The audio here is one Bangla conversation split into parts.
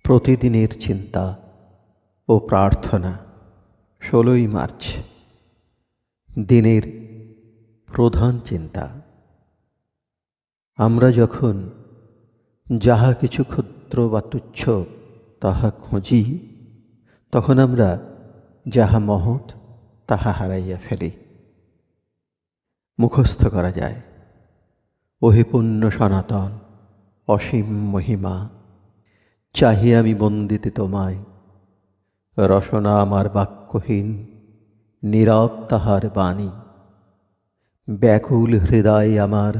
প্রতিদিনের চিন্তা ও প্রার্থনা। ১৬ই মার্চ, দিনের প্রধান চিন্তা। আমরা যখন যাহা কিছু ক্ষুদ্র বা তুচ্ছ তাহা খুঁজি, তখন আমরা যাহা মহৎ তাহা হারাইয়া ফেলি। মুখস্থ করা যায়, ওহে পুণ্য সনাতন, অসীম মহিমা, চাহি আমি বন্দিতে তোমায়। রসনা আমার বাক্যহীন, নীরব তাহার বাণী। ব্যাকুল হৃদয় আমার,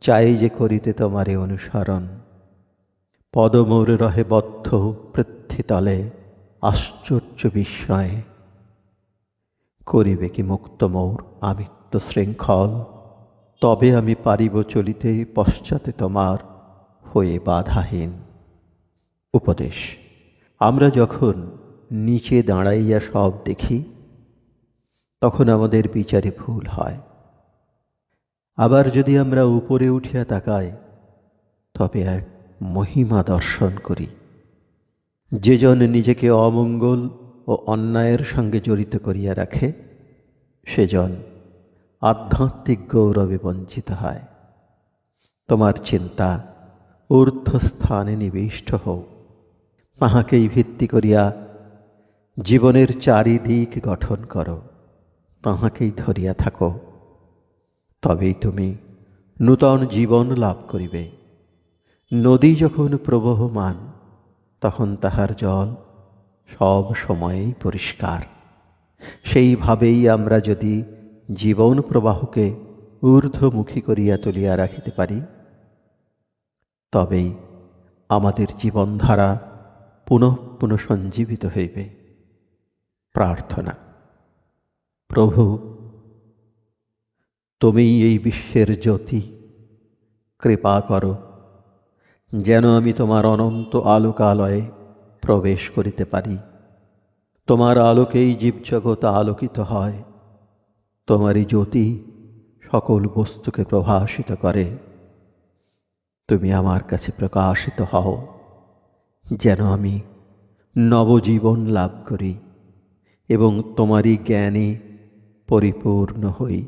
চাই যে করিতে তোমারে অনুসরণ। পদমোর রহে বদ্ধ পৃথ্বীতলে, আশ্চর্য বিস্ময়ে। করিবে কি মুক্ত মোর আমিত্ব শৃঙ্খল, তবে আমি পারিব চলিতে পশ্চাতে তোমার, হয়ে বাধাহীন। উপদেশ: আমরা যখন নিচে দাঁড়াইয়া সব দেখি, তখন আমাদের বিচারে ভুল হয়। আবার যদি আমরা উপরে উঠিয়া তাকাই, তবে এক মহিমা দর্শন করি। যেজন নিজেকে অমঙ্গল ও অন্যায়ের সঙ্গে জড়িত করিয়া রাখে, সেজন আধ্যাত্মিক গৌরবে বঞ্চিত হয়। তোমার চিন্তা ঊর্ধ্বস্থানে নিবিষ্ট হোক, তাহাকেই ভিত্তি করিয়া জীবনের চারিদিক গঠন করো, তাহাকেই ধরিয়া থাকো। তবেই তুমি নূতন জীবন লাভ করিবে। নদী যখন প্রবহমান, তখন তাহার জল সব সময়েই পরিষ্কার। সেইভাবেই আমরা যদি জীবন প্রবাহকে ঊর্ধ্বমুখী করিয়া তুলিয়া রাখিতে পারি, তবেই আমাদের জীবনধারা পুনঃ পুনঃ সঞ্জীবিত হইবে। প্রার্থনা: প্রভু, তুমিই এই বিশ্বের জ্যোতি। কৃপা করো যেন আমি তোমার অনন্ত আলোকালয়ে প্রবেশ করিতে পারি। তোমার আলোকেই জীবজগৎ আলোকিত হয়। তোমারই জ্যোতি সকল বস্তুকে প্রভাসিত করে। তুমি আমার কাছে প্রকাশিত হও, যেন আমি নবজীবন লাভ করি এবং তোমারই জ্ঞানে পরিপূর্ণ হই।